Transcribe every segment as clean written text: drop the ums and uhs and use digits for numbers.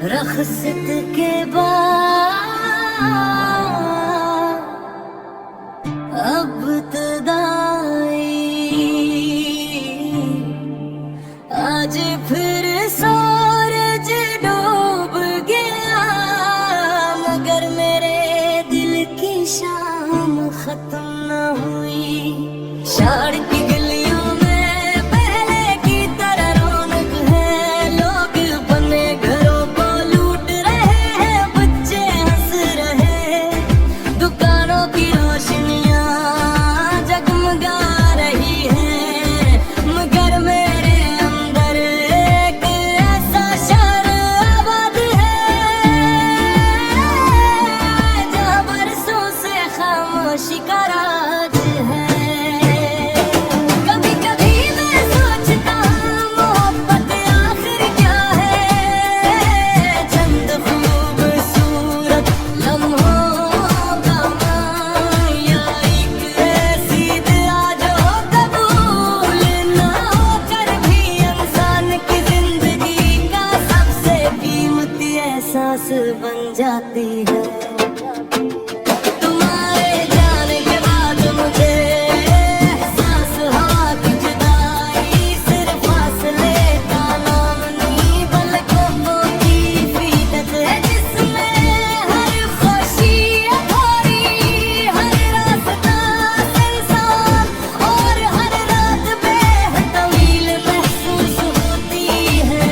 रखसत के बाद अब तदाई आज फिर सूरज डूब गया, मगर मेरे दिल की शाम खत्म न हुई। शहर की गलियों में पहले की तरह रौनक है, लोग बने घरों को लूट रहे हैं, बच्चे हंस रहे, दुकानों की रोशनियां जगमगा रही हैं, मगर मेरे अंदर एक ऐसा शहर आबाद है जहाँ बरसों से खामोशी का राज है। कभी कभी मैं सोचता हूँ मोहब्बत आखिर क्या है, चंद खूबसूरत लम्हों का या एक ऐसी दुआ जो कबूल ना होकर भी इंसान की जिंदगी का सबसे कीमती एहसास बन जाती है। तुम्हारे जाने के बाद मुझे एहसास हुआ कि जुदाई सिर्फ फासले का नाम नहीं, पलकों की फीदत है जिसमें हर खुशी अधूरी, हर रास्ता सुनसान और हर रात बेहद तवील महसूस होती है।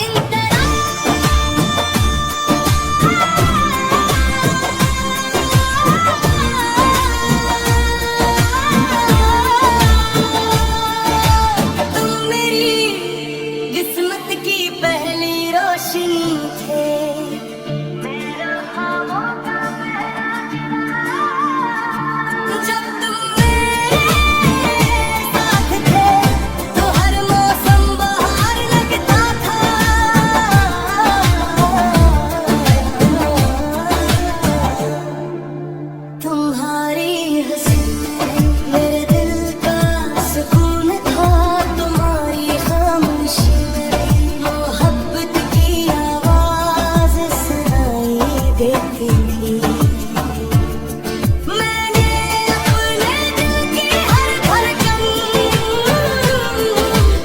इन तरह तुम मेरी किस्मत की पहली रोशनी थे, मेरा ख्वाबों का पहला जब तुम मेरे साथ थे तो हर मौसम बहार लगता था। तुम्हारी हंसी मेरे दिल का सुकून था, तुम्हारी खामोशी मोहब्बत की आवाज सुनाई देती थी। मैंने अपने दिल की हर धड़कन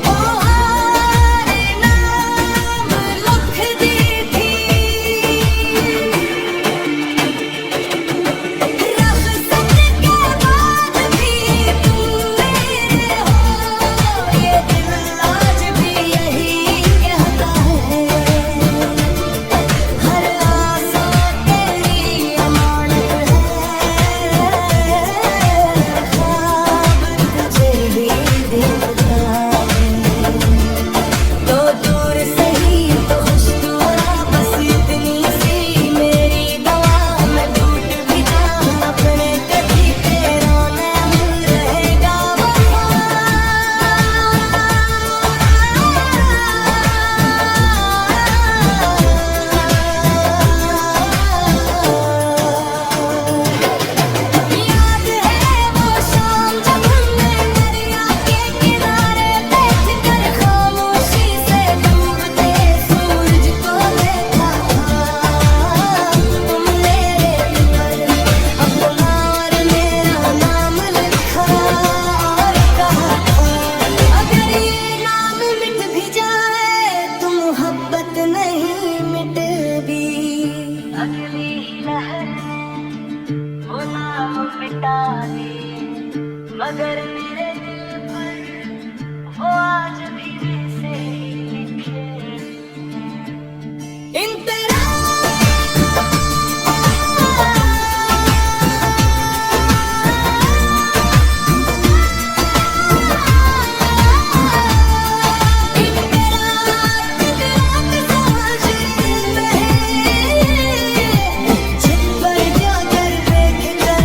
तुम्हारे नाम लिख दी थी। रखसत के बाद भी तुम मेरे हो, ये दिल आज भी यही कहता है। हर आसा तेरी अमानत है, ख्वाब तुझे ही देखता है। तो दूर से ही तो खुश दुआ, बस इतनी सी मेरी दुआ, मैं टूट भी जाऊं अपने कभी तेरा नाम रहेगा याद है वो शाम जब हमने दरिया के किनारे बैठ कर खामोशी से डूबते सूरज को देखा था। तुमने पर अपना और मेरा नाम लिखा और कहा था, अगर ये नाम मिट भी जाए तो मोहब्बत नहीं मिटेगी। अगली लहर वो नाम मिटा दे, मगर मेरे दिल पर वो आज भी वैसे ही लिखे। इन तरह जिन पर जाकर देख कर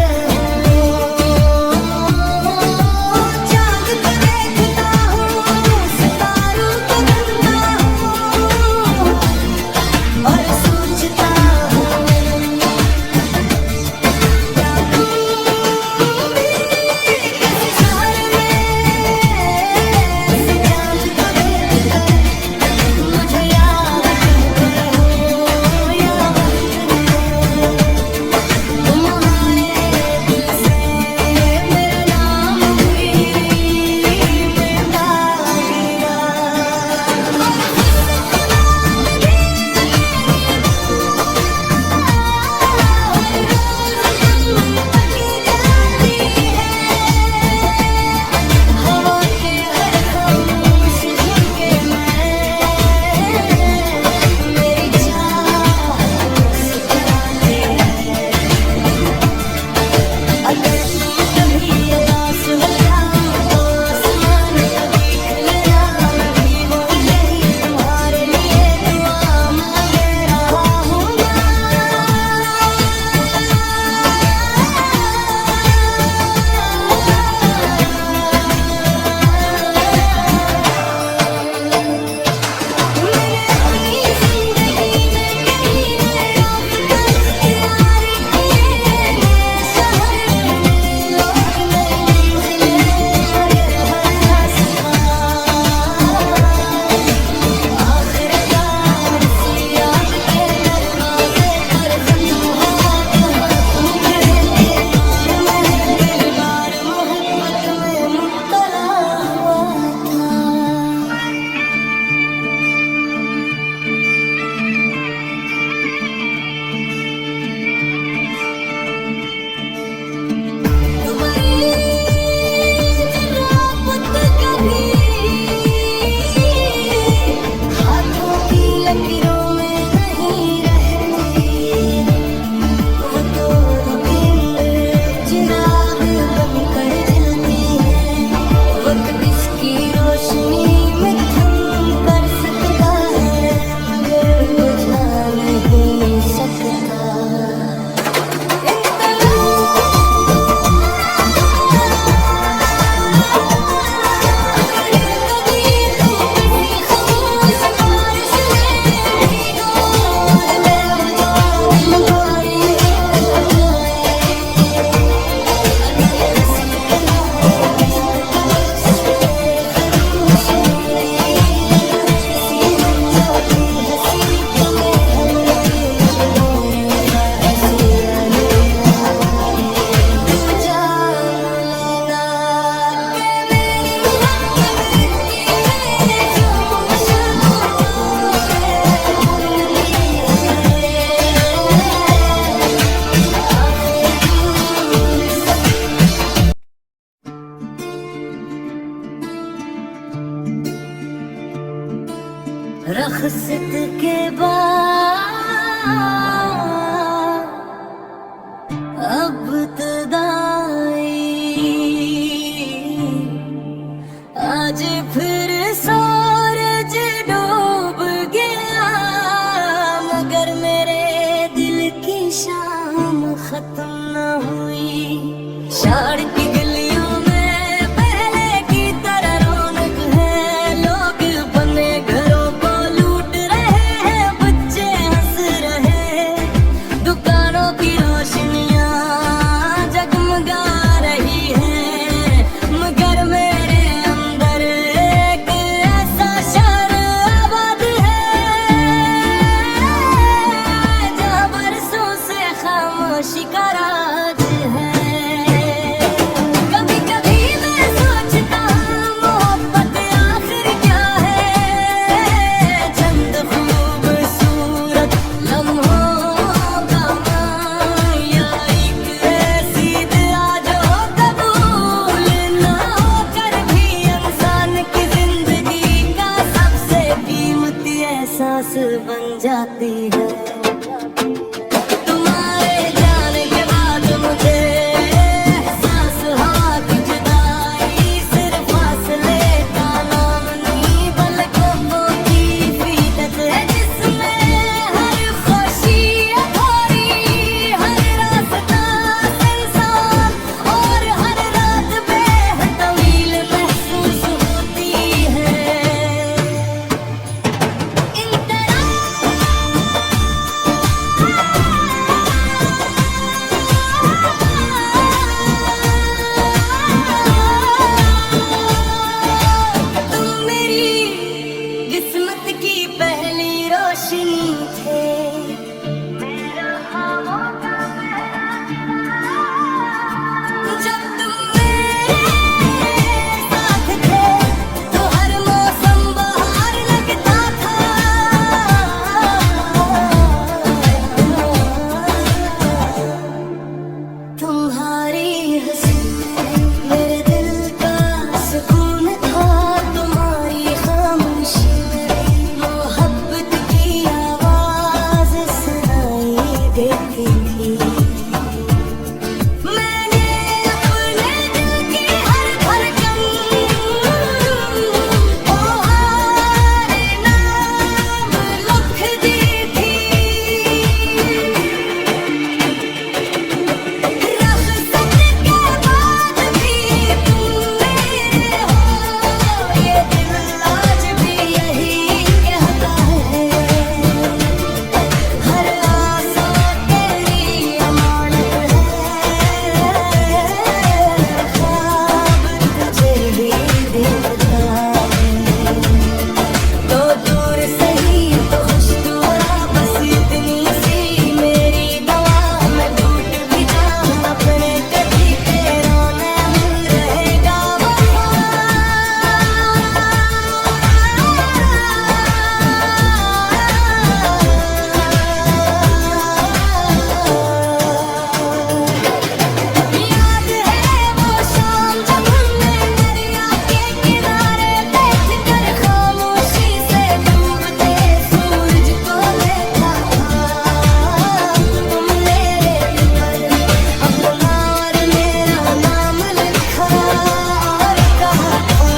रखसत के बाद अब तदाई आज फिर सूरज डूब गया, मगर मेरे दिल की शाम खत्म न हुई। शहर की गलियों में पहले की तरह रौनक है, लोग बने घरों को लूट रहे हैं, बच्चे हंस रहे, दुकानों की रोशनियां जगमगा रही हैं, मगर मेरे अंदर एक ऐसा शहर आबाद है जहाँ बरसों से खामोशी का राज है। कभी कभी मैं सोचता मोहब्बत आखिर क्या है, चंद खूबसूरत लम्हों का या एक ऐसी दुआ जो कबूल ना होकर भी इंसान की जिंदगी का सबसे कीमती एहसास बन जाती है। तुम्हारे जाने के बाद मुझे एहसास हुआ कि जुदाई सिर्फ फासले का नाम नहीं, पलकों की फीदत है जिसमें हर खुशी अधूरी, हर रास्ता इंसान और हर रात बेहद तवील महसूस होती है। इन तरह तुम मेरी किस्मत की पहली रोशनी थे, मेरा ख्वाबों का जब तुम मेरे साथ थे तो हर मौसम बहार लगता था। तुम्हारी हंसी मेरे दिल का सुकून था, तुम्हारी खामोशी मेरी मोहब्बत की आवाज सुनाई देती थी। मैंने अपने दिल की हर धड़कन तुम्हारे नाम लिख दी थी। रखसत के बाद भी तुम मेरे हो, ये दिल आज भी यही कहता है। हर आसा तेरी अमानत है, ख्वाब तुझे ही देखता है। तो दूर सही तो खुश दुआ, बस इतनी सी मेरी दुआ, मैं टूट भी जाऊं अपने कभी तेरा नाम रहेगा याद है वो शाम जब हमने दरिया के किनारे बैठ कर खामोशी से डूबते सूरज को देखा था। तुमने मेरे दिल पर अपना और मेरा नाम लिखा और कहा था,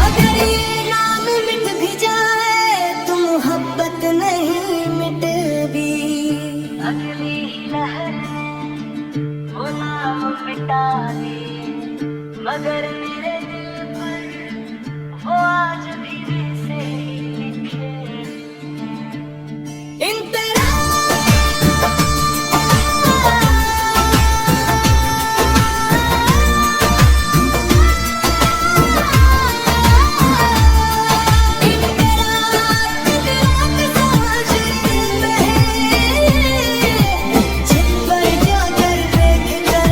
अगर ये नाम मिट भी जाए तो मोहब्बत नहीं मिटेगी। अगली लहर वो नाम मिटा दे, मगर मेरे दिल पर वो आज भी वैसे ही लिखे। इन तरह जिद पर जाकर देख कर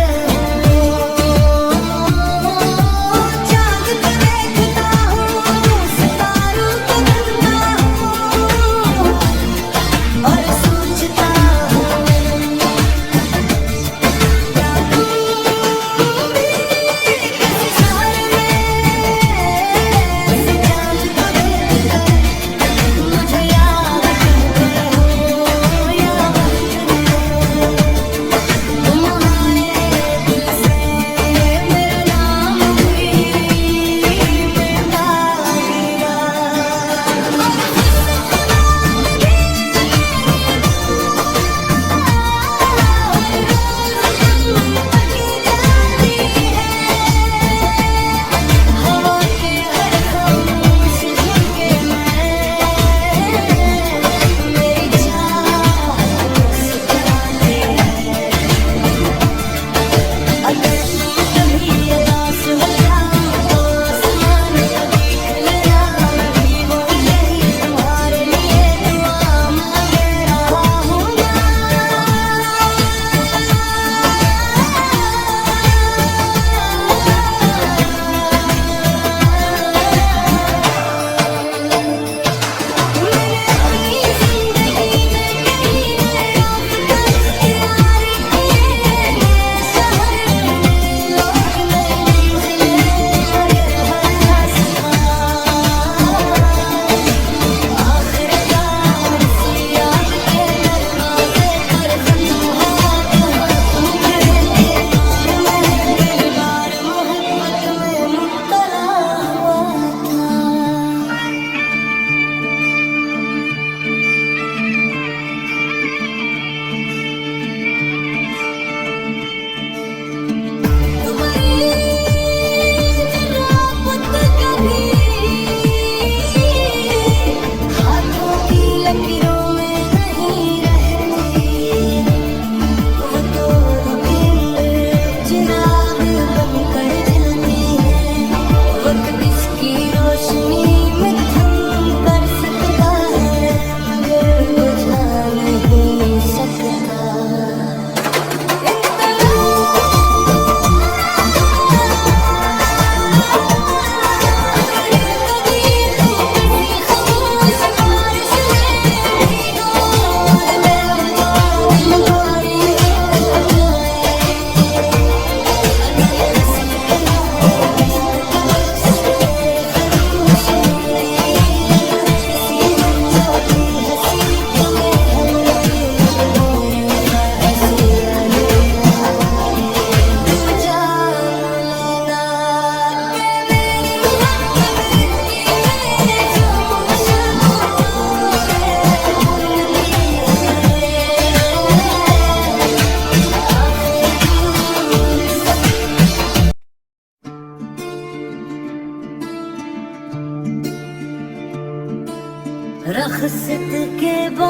रखसत के बाद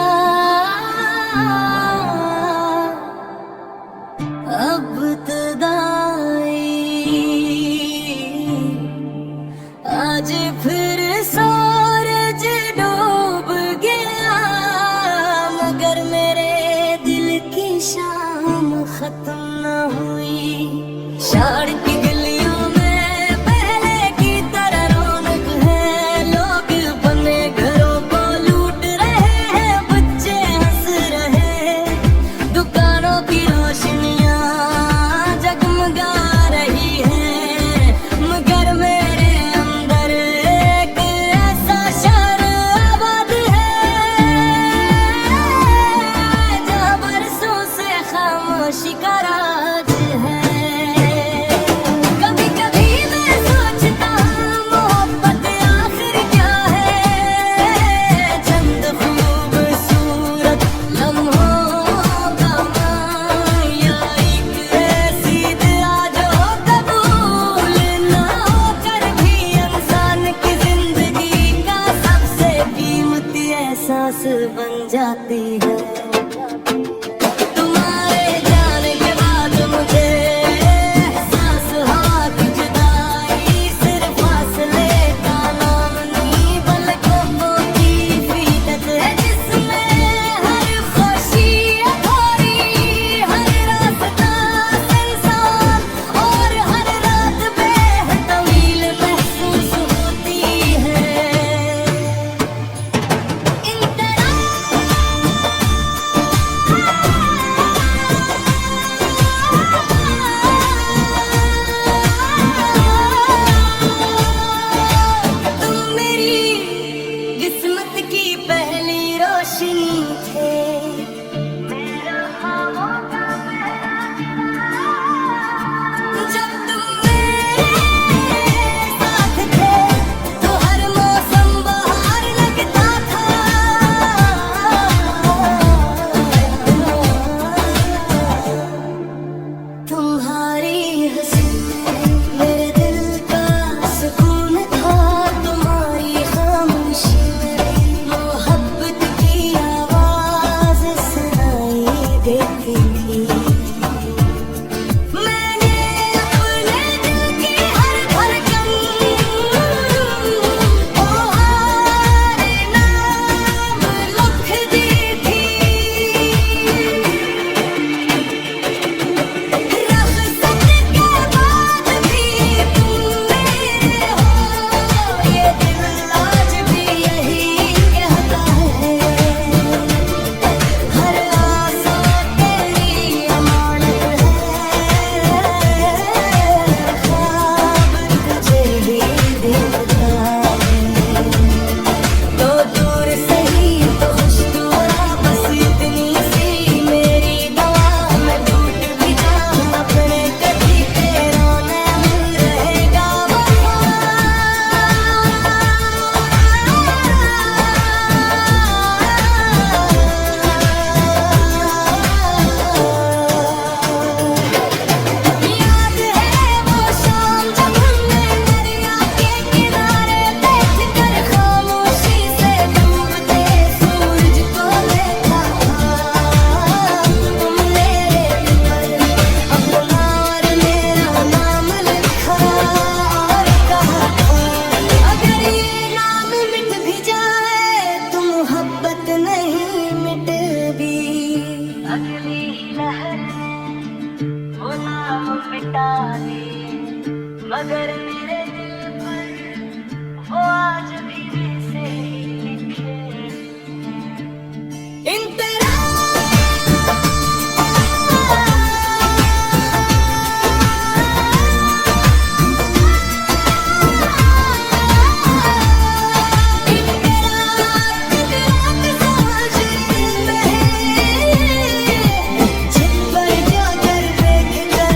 अब तदाई आज फिर सूरज डूब गया, मगर मेरे दिल की शाम खत्म न हुई। शार की गलियों में पहले की तरह रौनक है, लोग बने घरों को लूट रहे हैं, बच्चे हंस रहे, दुकानों की रोशनियां जगमगा रही हैं, मगर मेरे अंदर एक ऐसा शहर आबाद है जहाँ बरसों से खामोशी का राज है। कभी कभी मैं सोचता हूँ मोहब्बत आखिर क्या है, चंद खूबसूरत लम्हों का माया, एक ऐसी दुआ जो कबूल ना होकर भी इंसान की जिंदगी का सबसे कीमती एहसास बन जाती है। तुम्हारे जाने के बाद मुझे एहसास हुआ कि जुदाई सिर्फ फासले का नाम नहीं, पलकों की फीदत है जिसमें हर खुशी अधूरी, हर रास्ता सुनसान और हर रात बेतवील महसूस होती है। इन तरह तुम मेरी किस्मत की पहली रोशनी थे, मेरा ख्वाबों का पहला जब तुम मेरे साथ थे तो हर मौसम बहार लगता था। तुम्हारी हंसी मेरे दिल का सुकून था, तुम्हारी खामोशी में मोहब्बत की आवाज सुनाई देती थी। मैंने अपने दिल की हर धड़कन तुम्हारे नाम लिख दी थी। रखसत के बाद भी तुम मेरे हो, ये दिल आज भी यही कहता है। हर आसा तेरी अमानत है, ख्वाब तुझे ही देखता है। तो दूर सही तो खुश दुआ, बस इतनी सी मेरी दुआ, मैं टूट भी जाऊं अपने कभी तेरा नाम रहेगा वफा। याद है वो शाम जब हमने दरिया के किनारे बैठकर खामोशी से डूबते सूरज को देखा था। तुमने पर अपना और मेरा नाम लिखा और कहा था, अगर ये नाम मिट भी जाए तो मोहब्बत नहीं मिटेगी। अगली लहर वो नाम मिटा दे, मगर मेरे दिल पर वो आज भी वैसे ही लिखे। इन तरह जिन पर जाकर देख कर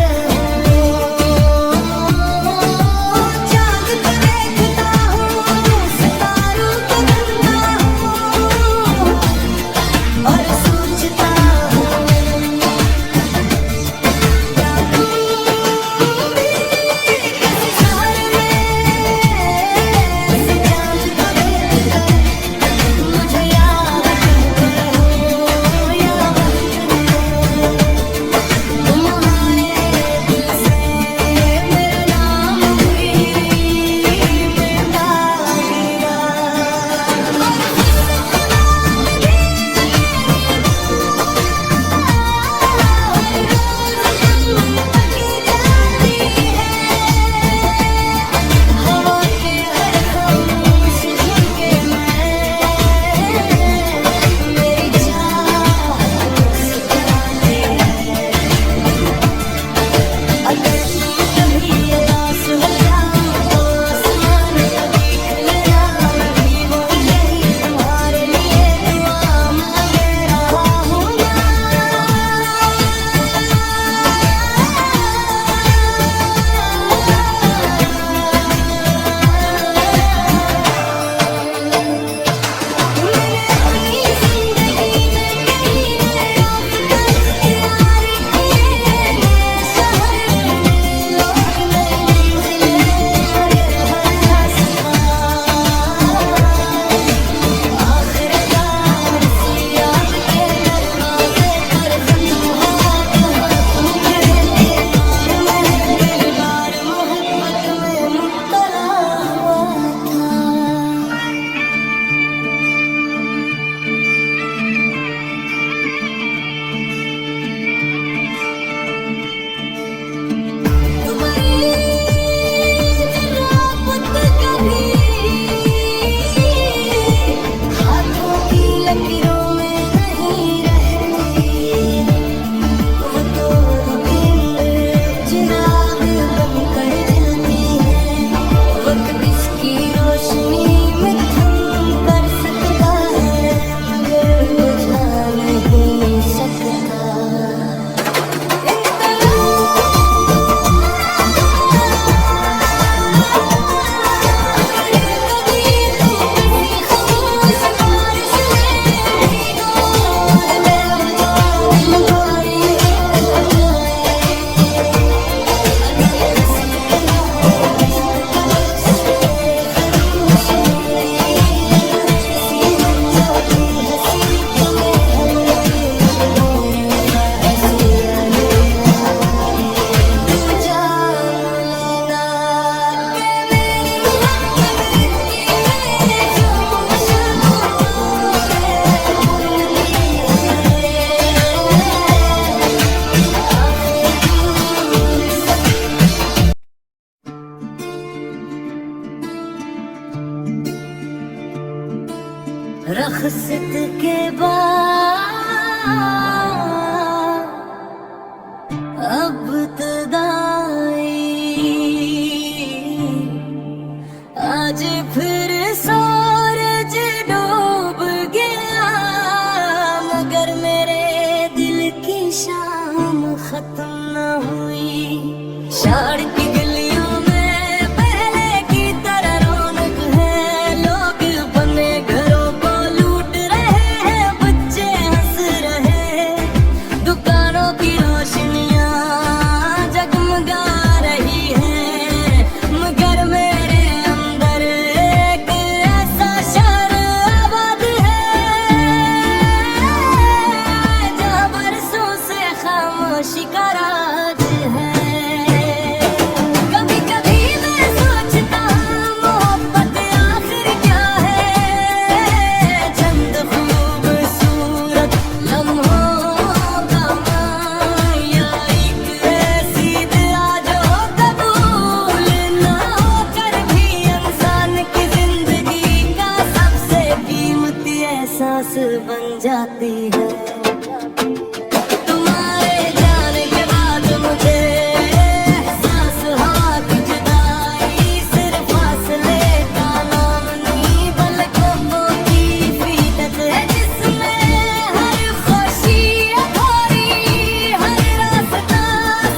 रखसत के बाद अब तदाई आज फिर सूरज डूब गया, मगर मेरे दिल की शाम खत्म न हुई। शाड़ की गलियों में पहले की तरह रौनक है, लोग बने घरों को लूट रहे हैं, बच्चे हंस रहे, दुकानों की रोशनियां जगमगा रही हैं, मगर मेरे अंदर एक ऐसा शहर आबाद है जहाँ बरसों से खामोशी का राज है। कभी कभी मैं सोचता हूँ मोहब्बत आखिर क्या है, चंद खूबसूरत लम्हों का माया, एक ऐसी दुआ जो कबूल ना होकर भी इंसान की जिंदगी का सबसे कीमती एहसास बन जाती है। तुम्हारे जाने के बाद मुझे एहसास हुआ कि जुदाई सिर्फ फासले का नाम नहीं, पलकों की फीदत है जिसमें हर खुशी अधूरी, हर रास्ता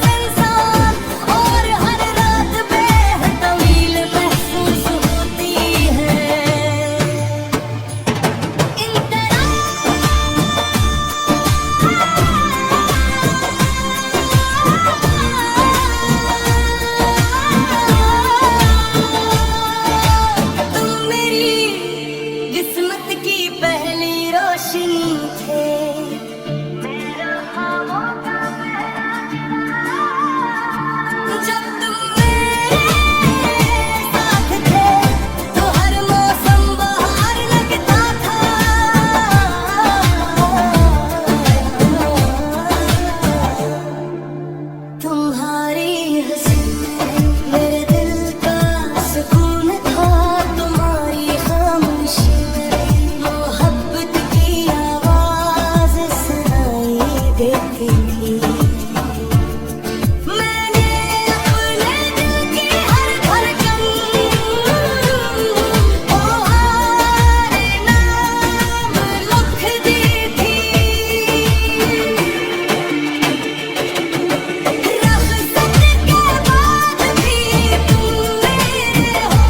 सुनसान और हर रात बेतवील महसूस होती है। इन तरह तुम मेरी किस्मत की पहली रोशनी थे, मेरा ख्वाबों का पहला चराग। जब तुम मेरे साथ थे तो हर मौसम बहार लगता था, तुम्हारी हंसी मेरे दिल का सुकून था, तुम्हारी खामोशी मोहब्बत की आवाज सुनाई देती थी। मैंने अपने दिल की हर धड़कन तुम्हारे नाम लिख दी थी। रखसत के बाद भी तुम मेरे हो,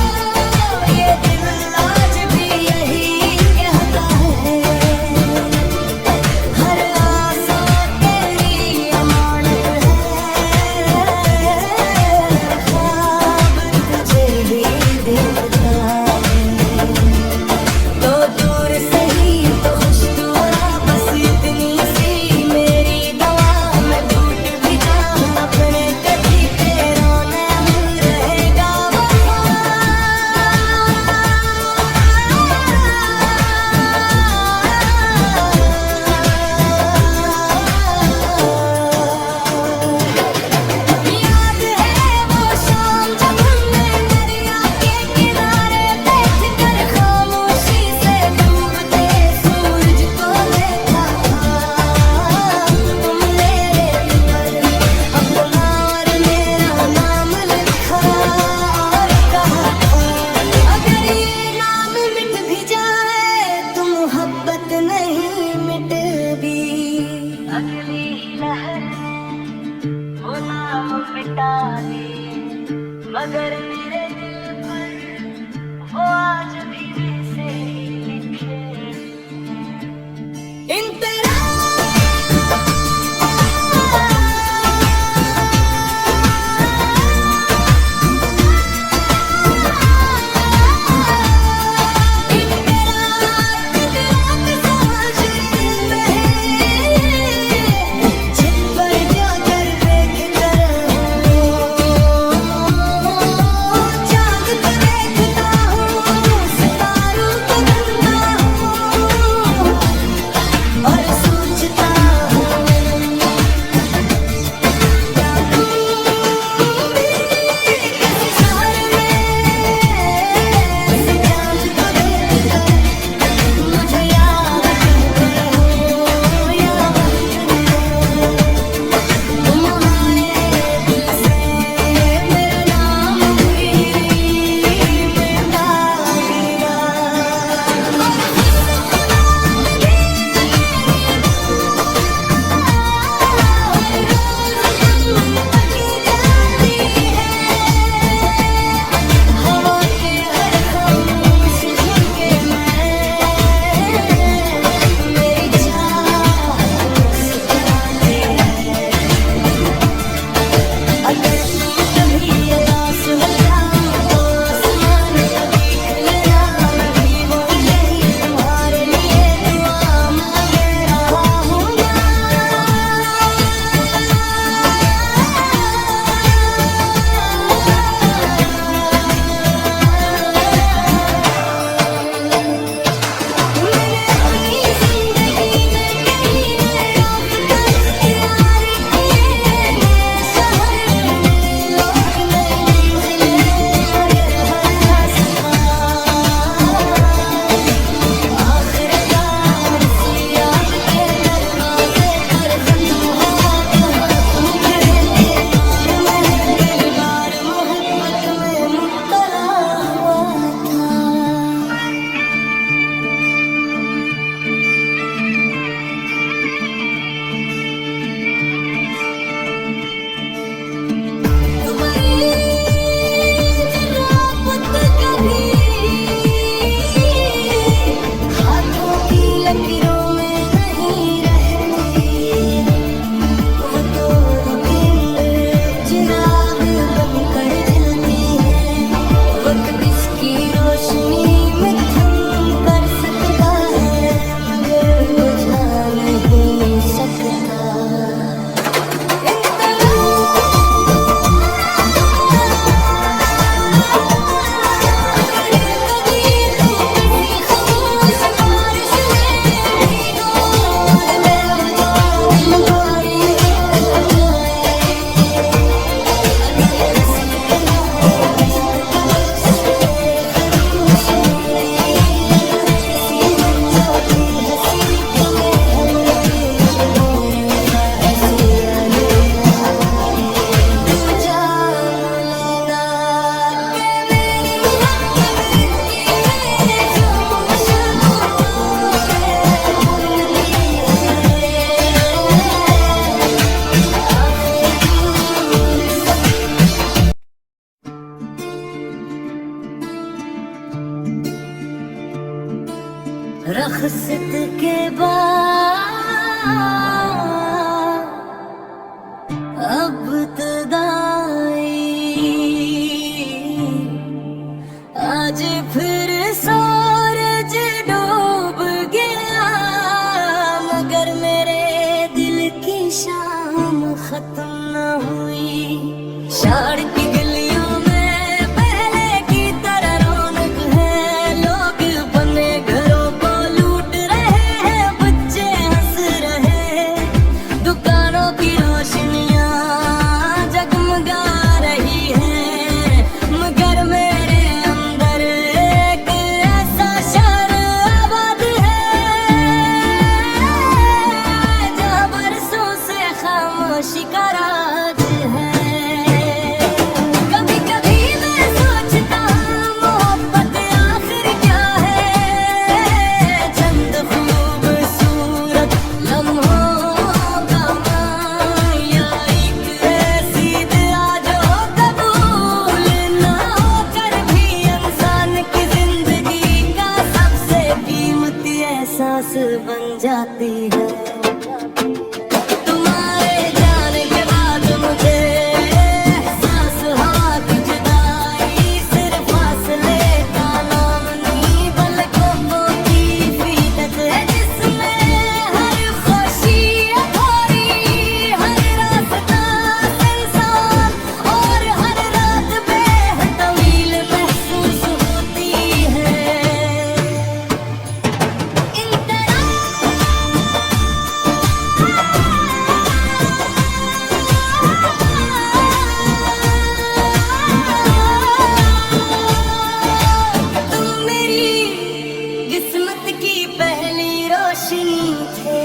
ये दिल आज भी यही कहता है, हर आसा तेरी अमानत है, ख्वाब तुझे ही देखता है। तो दूर सही तो खुश दुआ, बस इतनी सी मेरी दुआ, मैं टूट भी जाऊं अपने कभी तेरा नाम रहेगा याद है वो शाम जब हमने दरिया के किनारे बैठ कर खामोशी से डूबते सूरज को देखा था। तुमने मेरे पर अपना और मेरा नाम लिखा और कहा था, अगर ये नाम मिट भी जाए तो मोहब्बत नहीं मिटेगी। अगली लहर वो नाम मिटा दे, मगर मेरे दिल पर वो आज भी वैसे ही लिखे। इन तरह जिन पर जाकर देख कर रखसत के बाद अब आज फिर सूरज डूब गया, मगर मेरे दिल की शाम खत्म न हुई। शहर की गलियों में पहले की तरह रौनक है, लोग बने घरों को लूट रहे हैं, बच्चे हंस रहे हैं, दुकानों की रोशनियां जगमगा रही हैं, मगर मेरे अंदर एक ऐसा शहर आबाद है जहाँ बरसों से खामोशी का राज है। कभी कभी मैं सोचता मोहब्बत आखिर क्या है, चंद खूबसूरत लम्हों का माया, एक ऐसी दुआ जो कबूल ना होकर भी इंसान की जिंदगी का सबसे कीमती एहसास बन जाती है। तुम्हारे जाने के बाद मुझे एहसास हुआ कि जुदाई सिर्फ फासले का नाम नहीं, पलकों की फीदत है जिसमें हर खुशी अधूरी, हर रास्ता इंसान और हर रात बेतवील महसूस होती है। इन तरह तुम मेरी किस्मत की पहली रोशनी थे,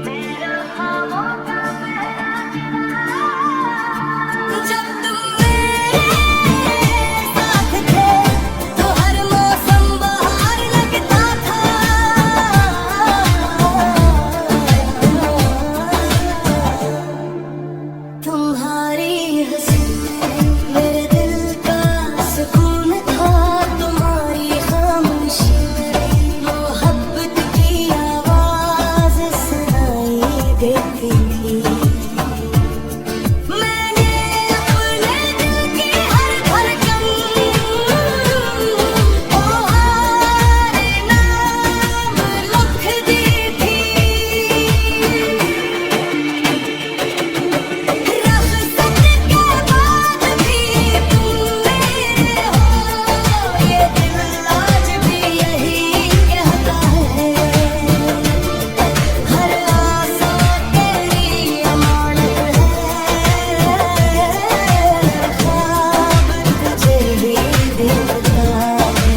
मेरा ख्वाबों का पहला चराग। जब तुम मेरे साथ थे तो हर मौसम बहार लगता था, तुम्हारी हंसी मेरे दिल का सुकून था, तुम्हारी खामोशी मेरी मोहब्बत की आवाज सुनाई देती थी। मैंने अपने दिल की हर धड़कन तुम्हारे नाम लिख दी थी। रखसत के बाद भी तुम मेरे हो, ये दिल आज भी यही कहता है, हर आसा तेरी अमानत है, ख्वाब तुझे ही देखता है।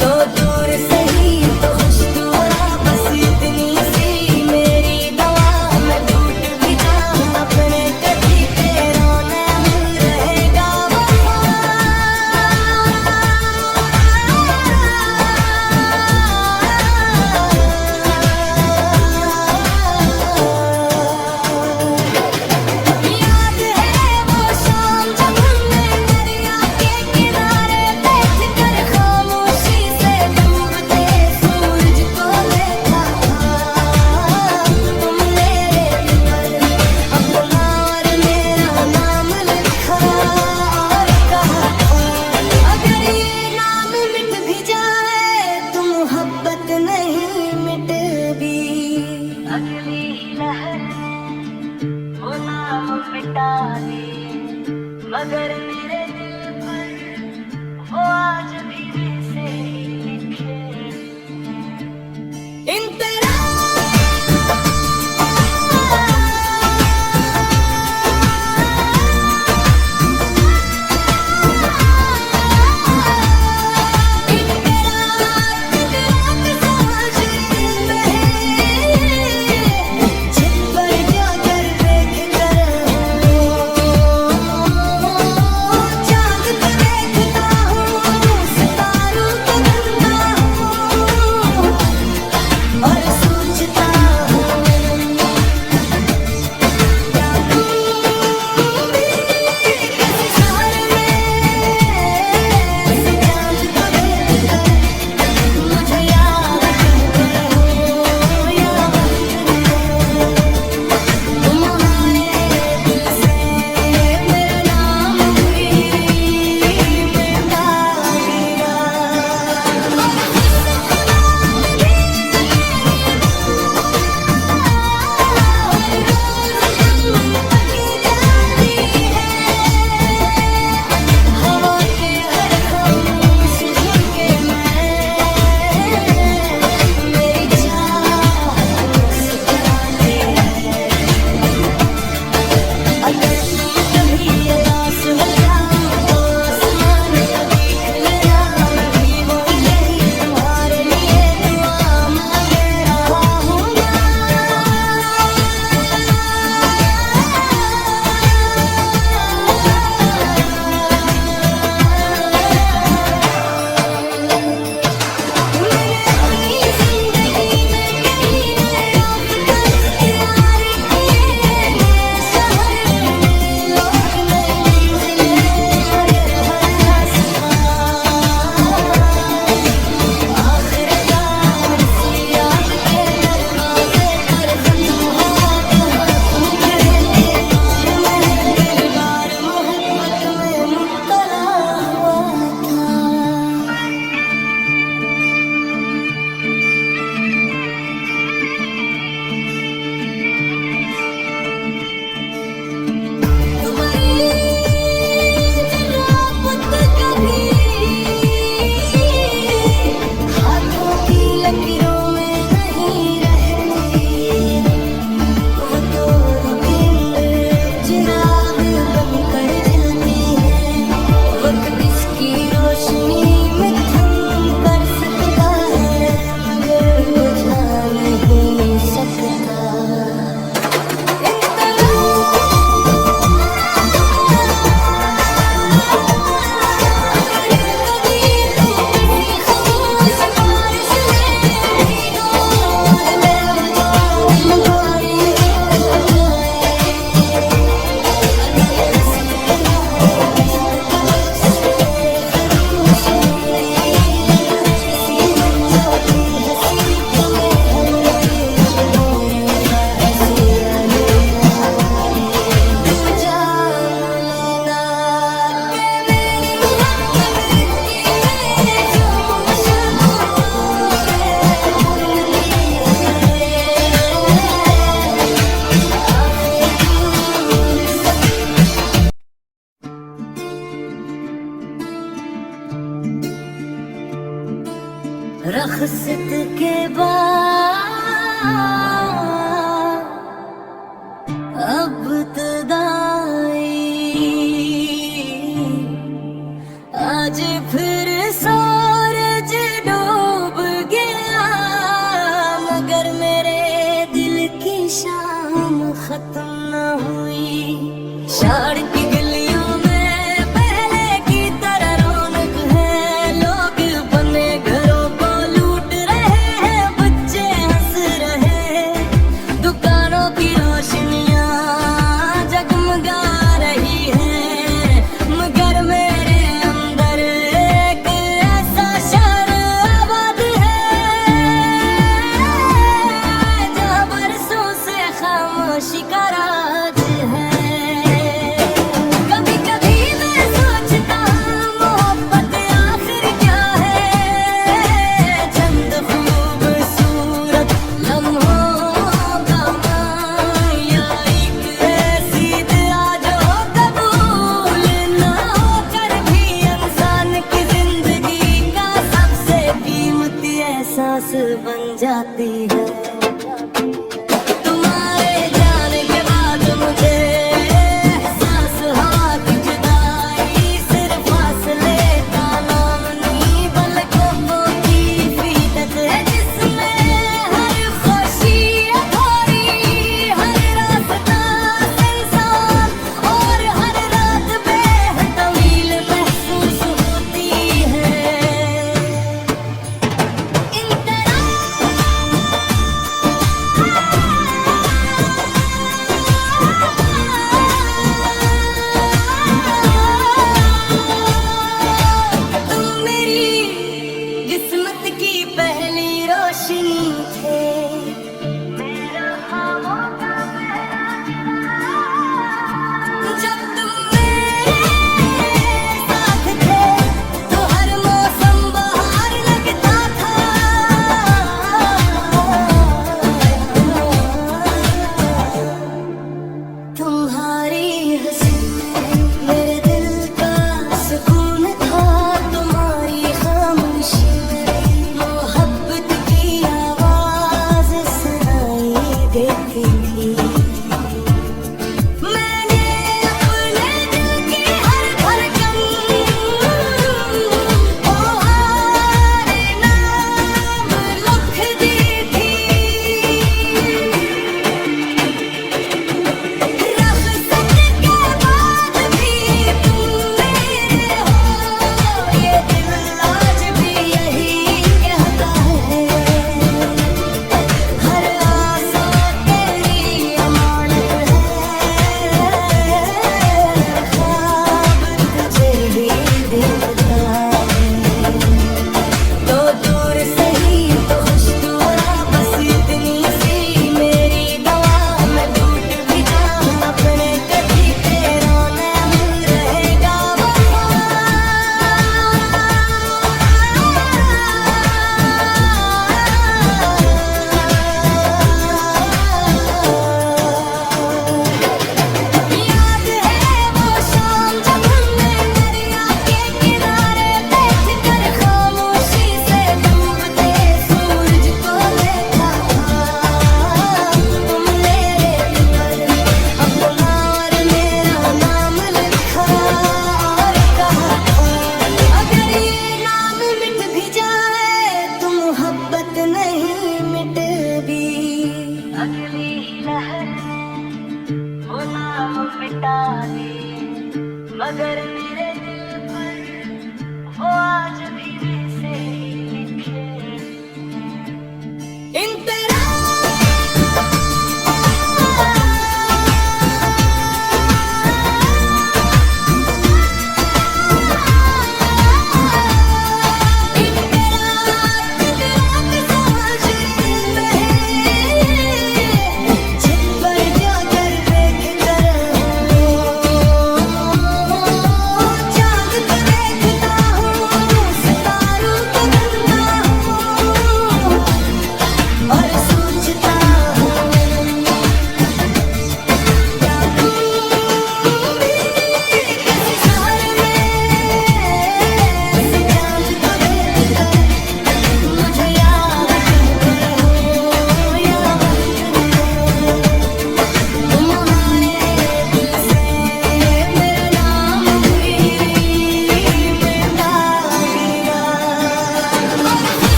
तो दूर सही तो खुश दुआ, बस इतनी सी मेरी दुआ, मैं टूट भी जाऊं अपने कभी तेरा नाम रहेगा याद है वो शाम जब हमने दरिया के किनारे बैठ कर खामोशी से डूबते सूरज को देखा था। तुमने मेरे दिल पर अपना और मेरा नाम लिखा और कहा था, अगर ये नाम मिट भी जाए तो मोहब्बत नहीं मिटेगी। अगली लहर वो नाम मिटा दे, मगर मेरे दिल पर वो आज भी वैसे ही लिखे। इन तरह जिन पर जाकर देख कर चांद को देखता हूँ, रखसत के बाद अब तदाई आज फिर सूरज डूब गया, मगर मेरे दिल की शाम खत्म न हुई। शहर की गलियों में पहले की तरह रौनक है, लोग बने घरों को लूट रहे हैं, बच्चे हंस रहे, दुकानों की रोशनियां जगमगा रही हैं, मगर मेरे अंदर एक ऐसा शहर आबाद है जहाँ बरसों से खामोशी का राज है। कभी कभी मैं सोचता मोहब्बत आखिर क्या है, चंद खूबसूरत लम्हों का माया, एक ऐसी दुआ जो कबूल ना होकर भी इंसान की जिंदगी का सबसे कीमती एहसास बन जाती है। तुम्हारे जाने के बाद मुझे एहसास हुआ कि जुदाई सिर्फ फासले का नाम नहीं, पलकों की फीदत है जिसमें हर खुशी अधूरी, हर रास्ता इंसान और हर रात बेतवील महसूस होती है। इन तरह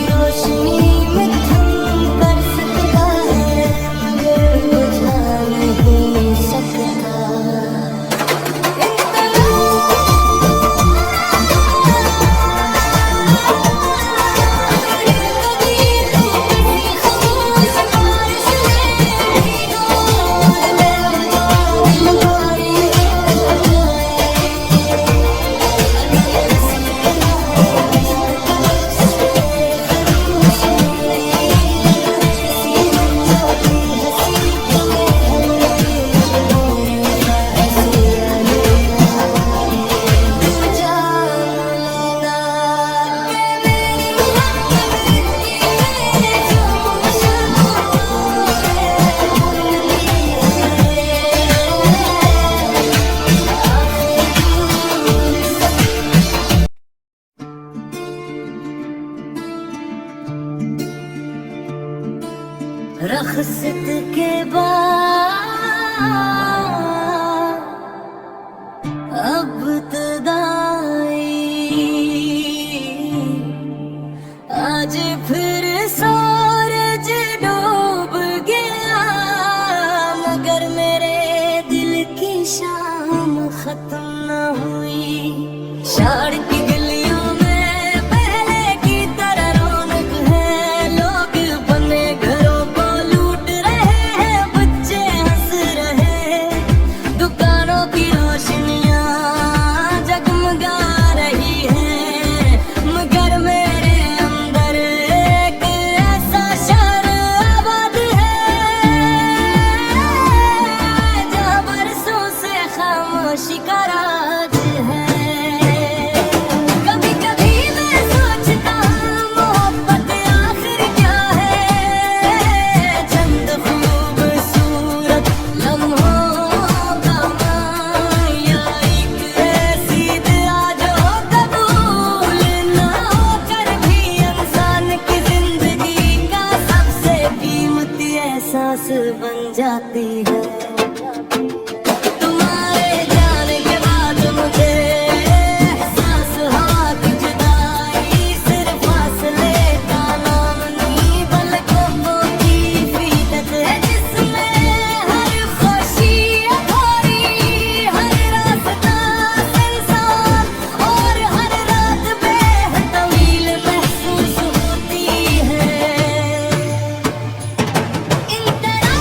रोशनी में थम कर सकता है मगर बुझा नहीं सकता। रखसत के बाद अब तदाई आज फिर सूरज डूब गया मगर मेरे दिल की शाम खत्म न हुई। शार की गलियों में पहले की तरह रौनक है, लोग बने घरों को लूट रहे हैं, बच्चे हंस रहे, दुकानों की रोशनियां जगमगा रही हैं मगर मेरे अंदर एक ऐसा शहर आबाद है जहाँ बरसों से खामोशी का राज है। कभी कभी मैं सोचता हूँ मोहब्बत आखिर क्या है, चंद खूबसूरत लम्हों का माया, एक ऐसी दुआ जो कबूल ना होकर भी इंसान की जिंदगी का सबसे कीमती एहसास बन जाती है। तुम्हारे जाने के बाद मुझे एहसास हुआ कि जुदाई सिर्फ फासले का नाम नहीं पलकों की फीदत है जिसमें हर खुशी अधूरी, हर रास्ता सुनसान और हर रात बेतवील महसूस होती है। इन तरह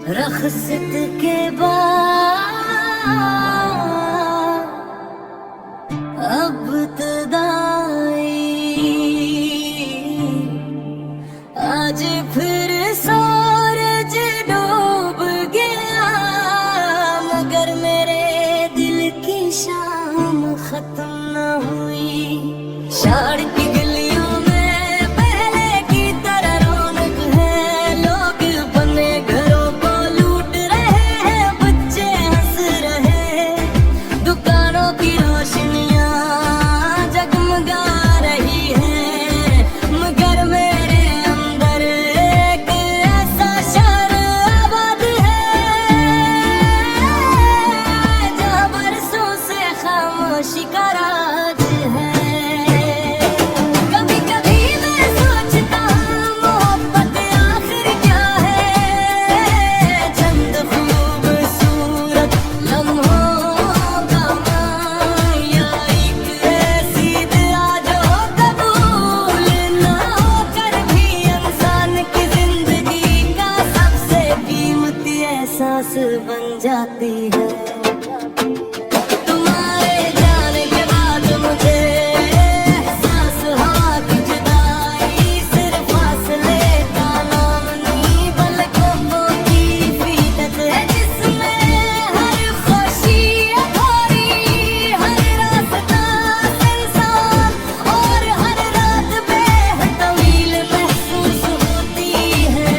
रखसत के बाद अब आज फिर सूरज डूब गया, मगर मेरे दिल की शाम खत्म न हुई। शहर की गलियों में पहले की तरह रौनक है, लोग बने घरों को लूट रहे हैं, बच्चे हंस रहे, दुकानों की रोशनियां जगमगा रही हैं, मगर मेरे अंदर एक ऐसा शहर आबाद है जहाँ बरसों से खामोशी का राज है। कभी कभी मैं सोचता हूँ मोहब्बत आखिर क्या है, चंद खूबसूरत लम्हों का माया, एक ऐसी दुआ जो कबूल ना होकर भी इंसान की जिंदगी का सबसे कीमती एहसास बन जाती है। तुम्हारे जाने के बाद मुझे एहसास हुआ कि जुदाई सिर्फ फासले का नाम नहीं, पलकों की फीदत है जिसमें हर खुशी अधूरी, हर रास्ता सुनसान और हर रात बेतवील महसूस होती है।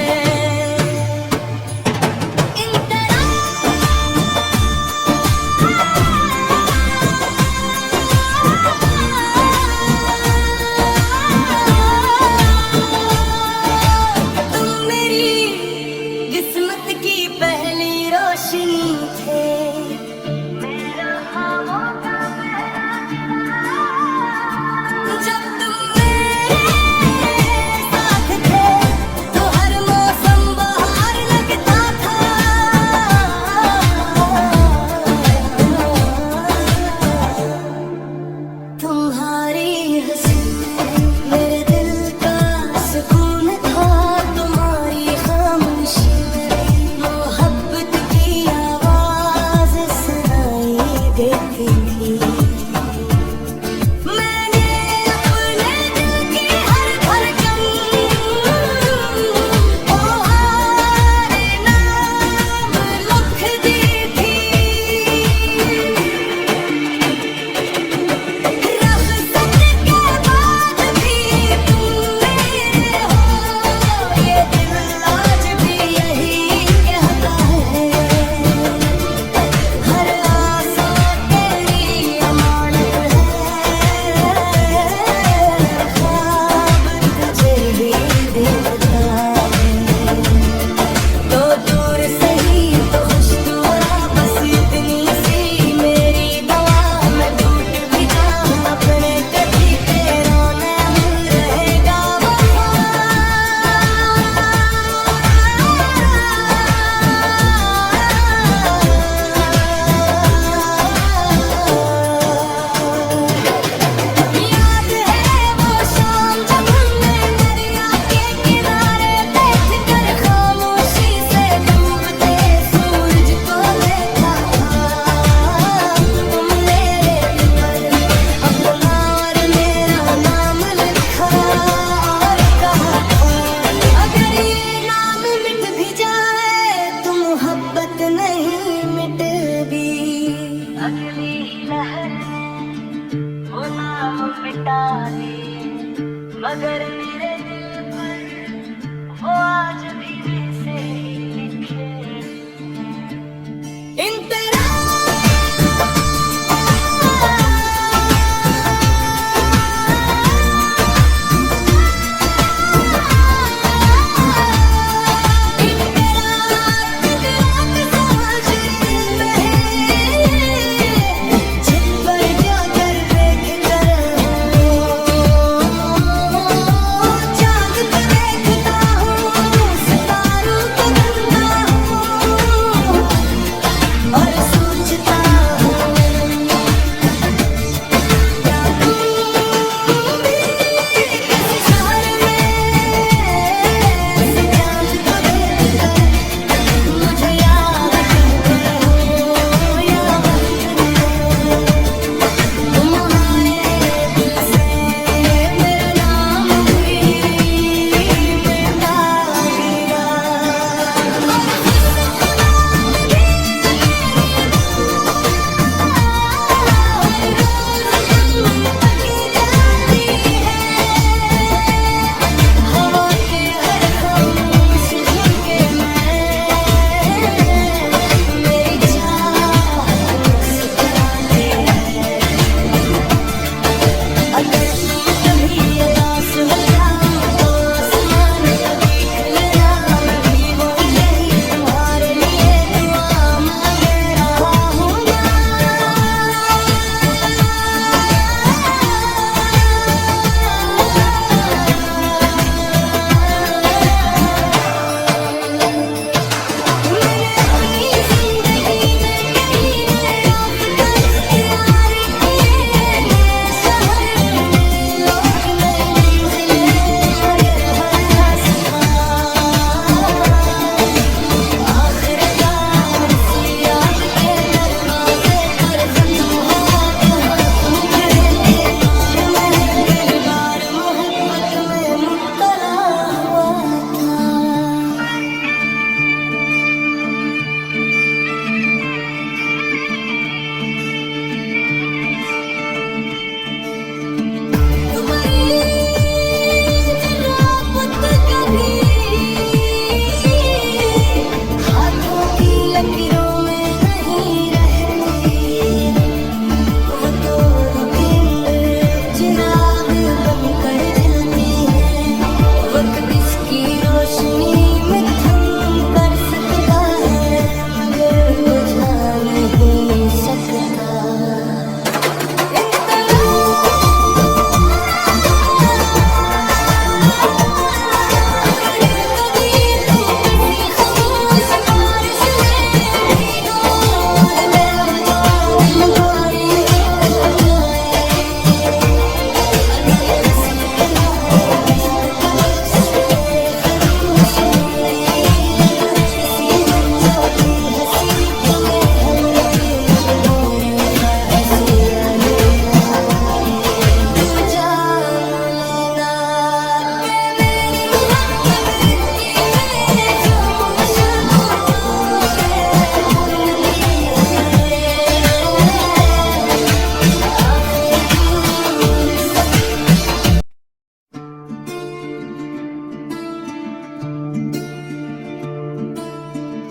इन तरह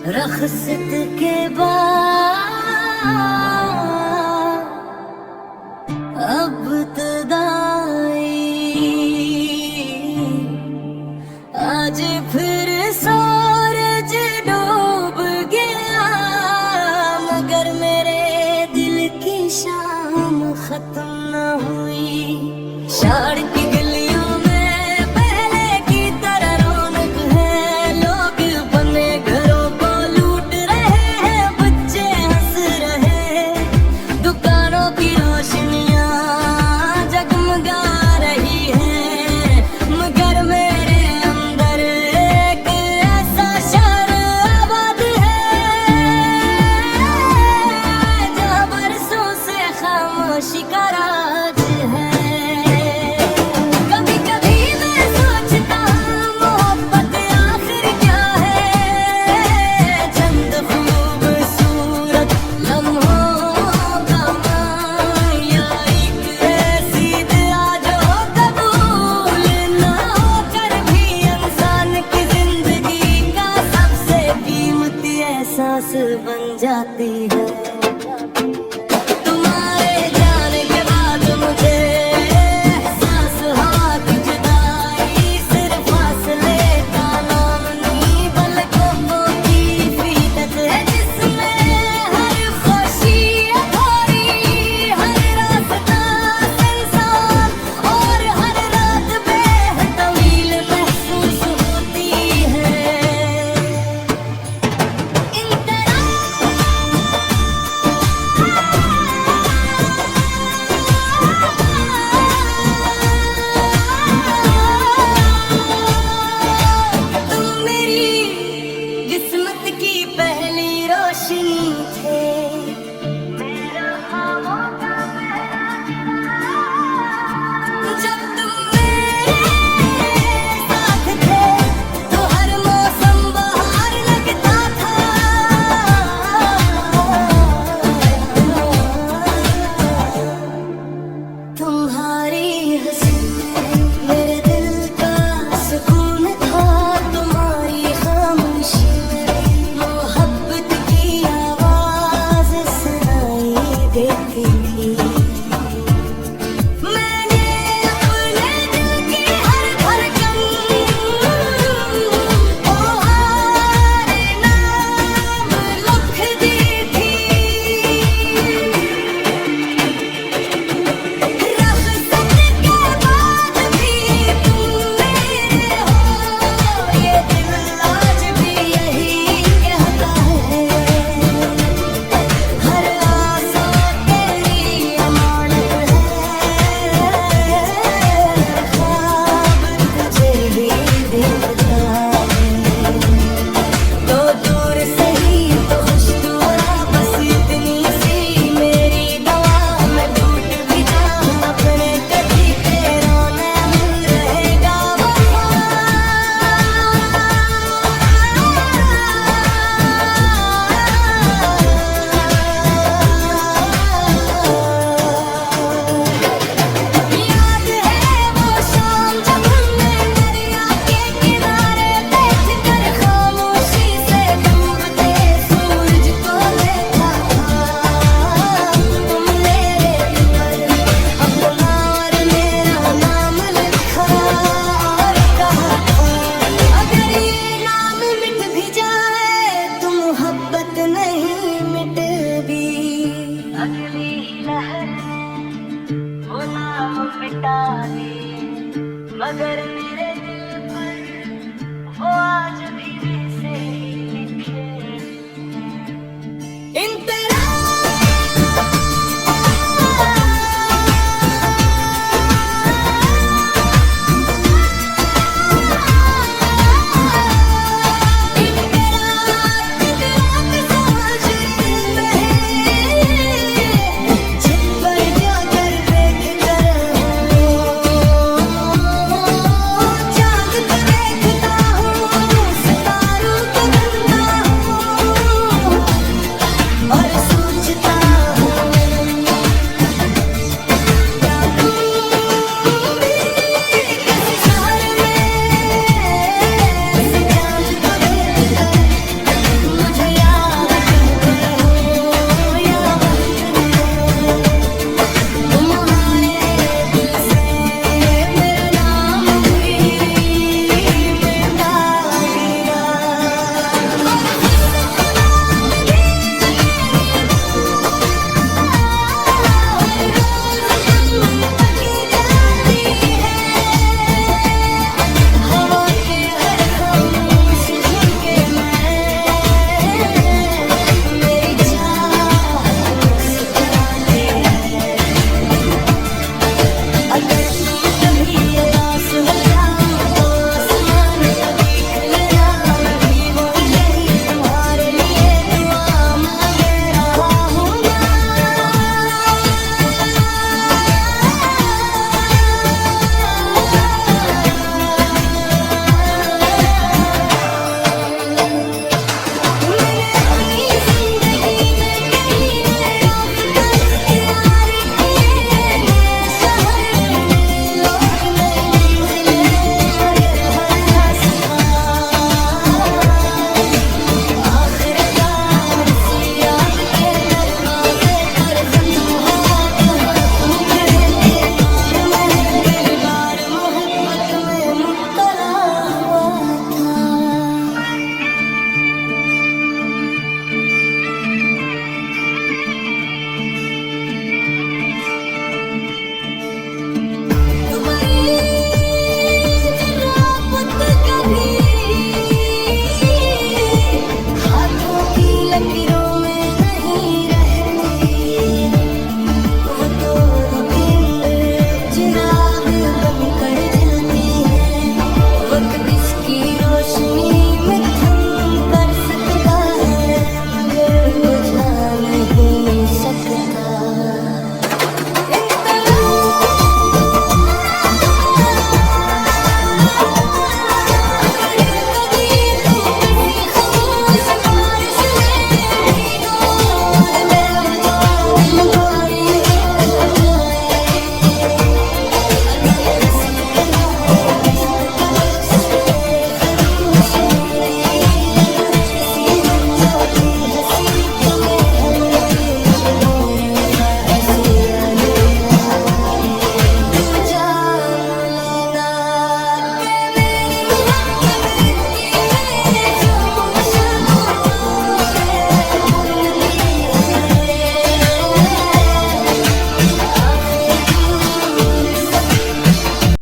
रखसत के बाद अब आज फिर सूरज डूब गया, मगर मेरे दिल की शाम खत्म न हुई। शहर की गलियों में पहले की तरह रौनक है, लोग बने घरों को लूट रहे हैं, बच्चे हंस रहे, दुकानों की रोशनियां जगमगा रही हैं, मगर मेरे अंदर एक ऐसा शहर आबाद है जहाँ बरसों से खामोशी का राज है। कभी कभी मैं सोचता मोहब्बत आखिर क्या है, चंद खूबसूरत लम्हों का माया, एक ऐसी दुआ जो कबूल ना होकर भी इंसान की जिंदगी का सबसे कीमती एहसास बन जाती है।